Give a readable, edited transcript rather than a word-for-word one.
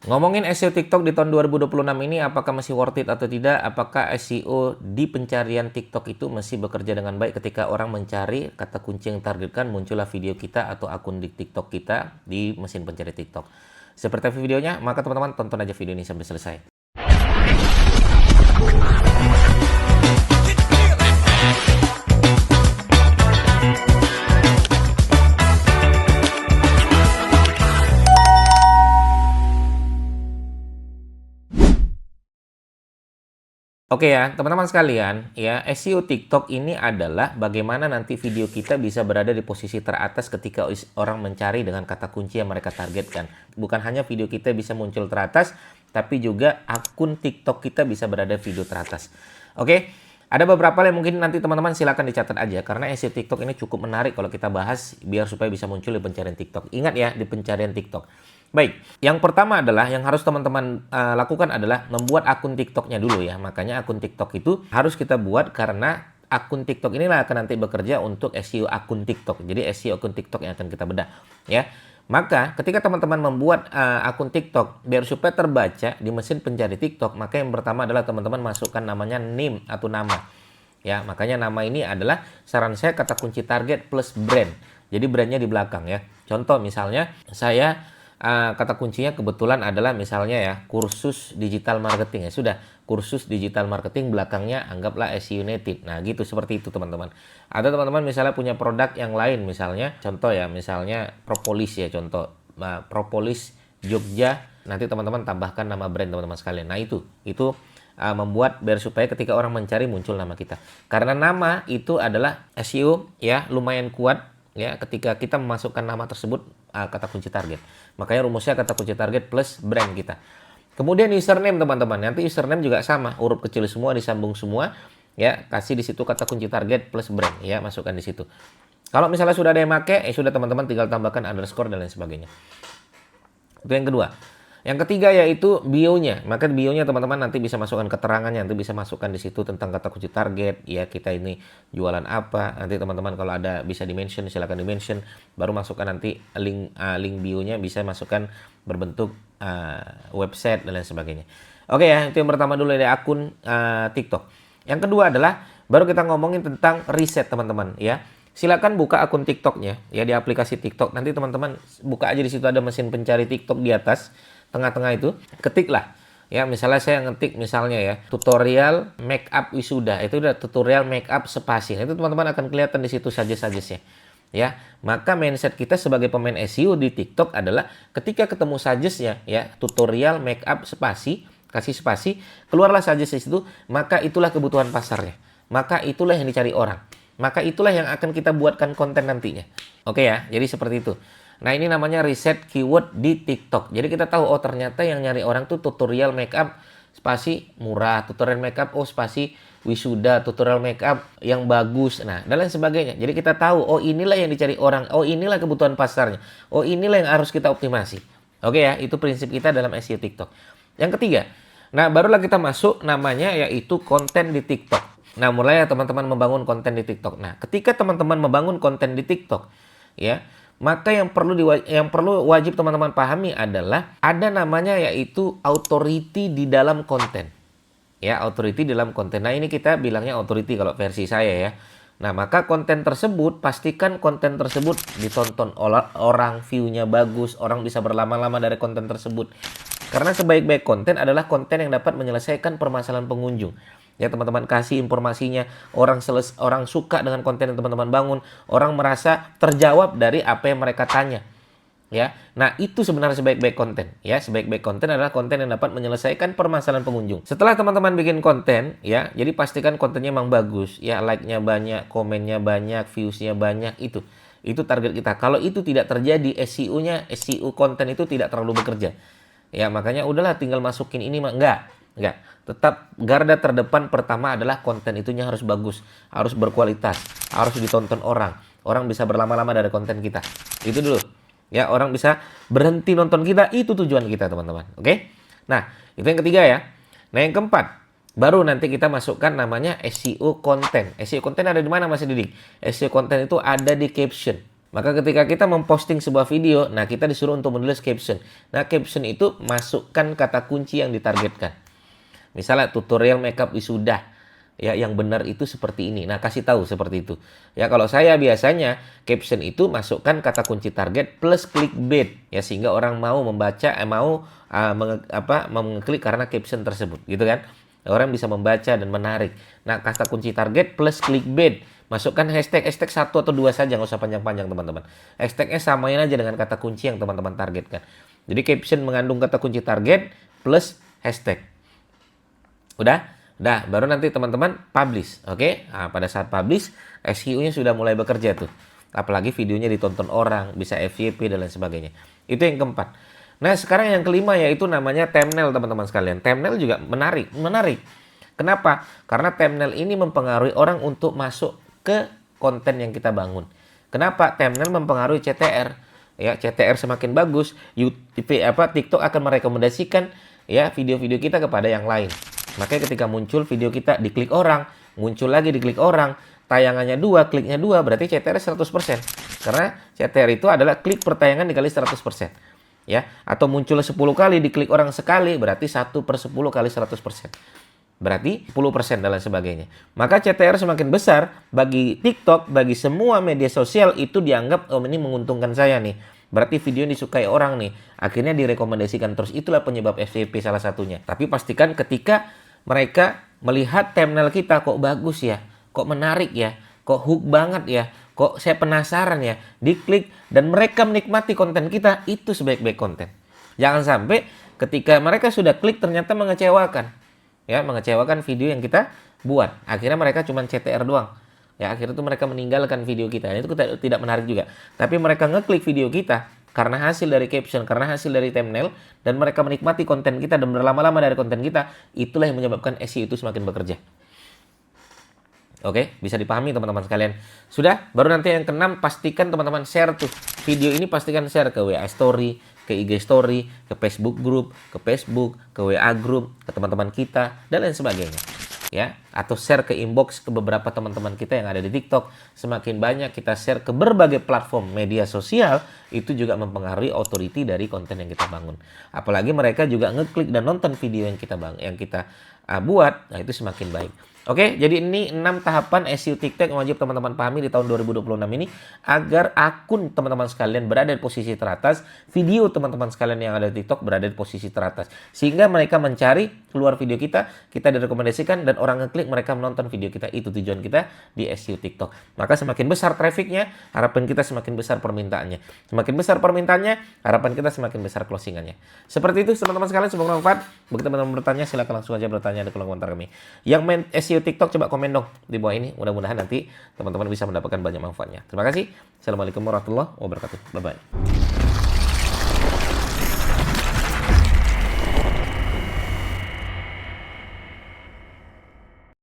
Ngomongin SEO TikTok di tahun 2026 ini, apakah masih worth it atau tidak? Apakah SEO di pencarian TikTok itu masih bekerja dengan baik ketika orang mencari kata kunci yang targetkan, muncullah video kita atau akun di TikTok kita di mesin pencari TikTok. Seperti videonya, maka teman-teman tonton aja video ini sampai selesai. Oke ya, teman-teman sekalian, ya SEO TikTok ini adalah bagaimana nanti video kita bisa berada di posisi teratas ketika orang mencari dengan kata kunci yang mereka targetkan. Bukan hanya video kita bisa muncul teratas, tapi juga akun TikTok kita bisa berada video teratas. Oke, ada beberapa yang mungkin nanti teman-teman silakan dicatat aja, karena SEO TikTok ini cukup menarik kalau kita bahas biar supaya bisa muncul di pencarian TikTok. Ingat ya, di pencarian TikTok. Baik, yang pertama adalah yang harus teman-teman lakukan adalah membuat akun TikToknya dulu ya. Makanya akun TikTok itu harus kita buat karena akun TikTok inilah akan nanti bekerja untuk SEO akun TikTok. Jadi SEO akun TikTok yang akan kita bedah ya. Maka ketika teman-teman membuat akun TikTok biar supaya terbaca di mesin pencari TikTok, maka yang pertama adalah teman-teman masukkan namanya name atau nama. Ya, makanya nama ini adalah saran saya kata kunci target plus brand. Jadi brandnya di belakang ya. Contoh misalnya saya kata kuncinya kebetulan adalah misalnya ya kursus digital marketing ya sudah kursus digital marketing belakangnya anggaplah SEO native. Nah gitu seperti itu teman-teman. Ada teman-teman misalnya punya produk yang lain misalnya contoh ya misalnya propolis ya contoh propolis Jogja, nanti teman-teman tambahkan nama brand teman-teman sekalian. Nah itu membuat biar supaya ketika orang mencari muncul nama kita karena nama itu adalah SEO ya lumayan kuat ya ketika kita memasukkan nama tersebut kata kunci target. Makanya rumusnya kata kunci target plus brand kita. Kemudian username teman-teman. Nanti username juga sama, huruf kecil semua disambung semua ya, kasih di situ kata kunci target plus brand ya, masukkan di situ. Kalau misalnya sudah ada yang pakai, sudah teman-teman tinggal tambahkan underscore dan lain sebagainya. Itu yang kedua. Yang ketiga yaitu bio-nya. Maka bio-nya teman-teman nanti bisa masukkan keterangannya, nanti bisa masukkan di situ tentang kata kunci target, ya kita ini jualan apa. Nanti teman-teman kalau ada bisa di-mention, silakan di-mention. Baru masukkan nanti link bio-nya bisa masukkan berbentuk website dan lain sebagainya. Oke ya, itu yang pertama dulu dari akun TikTok. Yang kedua adalah baru kita ngomongin tentang riset teman-teman ya. Silakan buka akun TikToknya ya di aplikasi TikTok. Nanti teman-teman buka aja di situ ada mesin pencari TikTok di atas. Tengah-tengah itu ketiklah ya misalnya saya ngetik misalnya ya tutorial make up wisuda itu udah tutorial make up spasi itu teman-teman akan kelihatan di situ suggest-suggestnya ya. Maka mindset kita sebagai pemain SEO di TikTok adalah ketika ketemu suggestnya ya tutorial make up spasi kasih spasi keluarlah suggest di situ, maka itulah kebutuhan pasarnya, maka itulah yang dicari orang, maka itulah yang akan kita buatkan konten nantinya. Oke ya, jadi seperti itu. Nah ini namanya riset keyword di TikTok. Jadi kita tahu oh ternyata yang nyari orang tuh tutorial makeup spasi murah, tutorial makeup oh spasi wisuda, tutorial makeup yang bagus, nah dan lain sebagainya. Jadi kita tahu oh inilah yang dicari orang, oh inilah kebutuhan pasarnya, oh inilah yang harus kita optimasi. Oke ya, itu prinsip kita dalam SEO TikTok. Yang ketiga, nah barulah kita masuk namanya yaitu konten di TikTok. Nah mulai teman-teman membangun konten di TikTok. Nah ketika teman-teman membangun konten di TikTok, ya maka yang perlu wajib teman-teman pahami adalah ada namanya yaitu authority di dalam konten. Ya, authority di dalam konten. Nah, ini kita bilangnya authority kalau versi saya ya. Nah, maka konten tersebut pastikan konten tersebut ditonton orang, view-nya bagus, orang bisa berlama-lama dari konten tersebut. Karena sebaik-baik konten adalah konten yang dapat menyelesaikan permasalahan pengunjung. Ya teman-teman kasih informasinya, orang suka dengan konten yang teman-teman bangun, orang merasa terjawab dari apa yang mereka tanya. Ya, nah itu sebenarnya sebaik-baik konten. Ya, sebaik-baik konten adalah konten yang dapat menyelesaikan permasalahan pengunjung. Setelah teman-teman bikin konten, ya, jadi pastikan kontennya memang bagus. Ya, like-nya banyak, komennya banyak, views-nya banyak itu. Itu target kita. Kalau itu tidak terjadi, SEO konten itu tidak terlalu bekerja. Ya, makanya udahlah tinggal masukin ini enggak. Tetap garda terdepan pertama adalah konten itunya harus bagus, harus berkualitas, harus ditonton orang. Orang bisa berlama-lama dari konten kita. Itu dulu. Ya, orang bisa berhenti nonton kita, itu tujuan kita, teman-teman. Oke? Nah, itu yang ketiga ya. Nah, yang keempat, baru nanti kita masukkan namanya SEO konten. SEO konten ada di mana Mas Didik? SEO konten itu ada di caption. Maka ketika kita memposting sebuah video, nah kita disuruh untuk menulis caption. Nah, caption itu masukkan kata kunci yang ditargetkan. Misalnya tutorial makeup wisuda, ya yang benar itu seperti ini. Nah, kasih tahu seperti itu. Ya, kalau saya biasanya caption itu masukkan kata kunci target plus clickbait, ya sehingga orang mau membaca, mengklik karena caption tersebut, gitu kan? Orang bisa membaca dan menarik. Nah, kata kunci target plus clickbait. Masukkan hashtag 1 atau 2 saja, nggak usah panjang-panjang teman-teman. Hashtagnya samain aja dengan kata kunci yang teman-teman targetkan. Jadi caption mengandung kata kunci target plus hashtag. Udah? Udah, baru nanti teman-teman publish. Oke? Nah, pada saat publish, SEO-nya sudah mulai bekerja tuh. Apalagi videonya ditonton orang, bisa FYP dan lain sebagainya. Itu yang keempat. Nah, sekarang yang kelima yaitu namanya thumbnail, teman-teman sekalian. Thumbnail juga menarik. Kenapa? Karena thumbnail ini mempengaruhi orang untuk masuk ke konten yang kita bangun. Kenapa? Thumbnail mempengaruhi CTR. Ya, CTR semakin bagus, TikTok akan merekomendasikan ya video-video kita kepada yang lain. Makanya ketika muncul video kita diklik orang, muncul lagi diklik orang, tayangannya 2, kliknya 2, berarti CTR 100%. Karena CTR itu adalah klik per tayangan dikali 100%. Ya, atau muncul 10 kali, diklik orang sekali, berarti 1/10 kali 100%. Berarti 10% dan lain sebagainya. Maka CTR semakin besar bagi TikTok, bagi semua media sosial itu dianggap, oh ini menguntungkan saya nih. Berarti video yang disukai orang nih. Akhirnya direkomendasikan terus. Itulah penyebab FYP salah satunya. Tapi pastikan ketika mereka melihat thumbnail kita kok bagus ya, kok menarik ya, kok hook banget ya, kok saya penasaran ya, diklik dan mereka menikmati konten kita, itu sebaik-baik konten. Jangan sampai ketika mereka sudah klik ternyata mengecewakan. Ya, mengecewakan video yang kita buat. Akhirnya mereka cuma CTR doang. Ya, akhirnya itu mereka meninggalkan video kita. Itu tidak menarik juga. Tapi mereka ngeklik video kita karena hasil dari caption, karena hasil dari thumbnail, dan mereka menikmati konten kita dan berlama-lama dari konten kita, itulah yang menyebabkan SEO itu semakin bekerja. Oke, bisa dipahami teman-teman sekalian. Sudah, baru nanti yang keenam, pastikan teman-teman share tuh. Video ini pastikan share ke WA Story, ke IG Story, ke Facebook Group, ke Facebook, ke WA Group, ke teman-teman kita, dan lain sebagainya. Ya, atau share ke inbox ke beberapa teman-teman kita yang ada di TikTok. Semakin banyak kita share ke berbagai platform media sosial, itu juga mempengaruhi authority dari konten yang kita bangun. Apalagi mereka juga ngeklik dan nonton video yang kita buat, nah itu semakin baik. Oke, jadi ini 6 tahapan SEO TikTok yang wajib teman-teman pahami di tahun 2026 ini agar akun teman-teman sekalian berada di posisi teratas, video teman-teman sekalian yang ada di TikTok berada di posisi teratas. Sehingga mereka mencari keluar video kita direkomendasikan dan orang ngeklik mereka menonton video kita. Itu tujuan kita di SEO TikTok. Maka semakin besar trafficnya, harapan kita semakin besar permintaannya. Semakin besar permintaannya, harapan kita semakin besar closingannya. Seperti itu teman-teman sekalian, semoga bermanfaat. Bagi teman-teman bertanya, silakan langsung aja bertanya di kolom komentar kami. Yang main SEO TikTok coba komen dong di bawah ini. Mudah-mudahan nanti teman-teman bisa mendapatkan banyak manfaatnya. Terima kasih. Assalamualaikum warahmatullahi wabarakatuh. Bye-bye.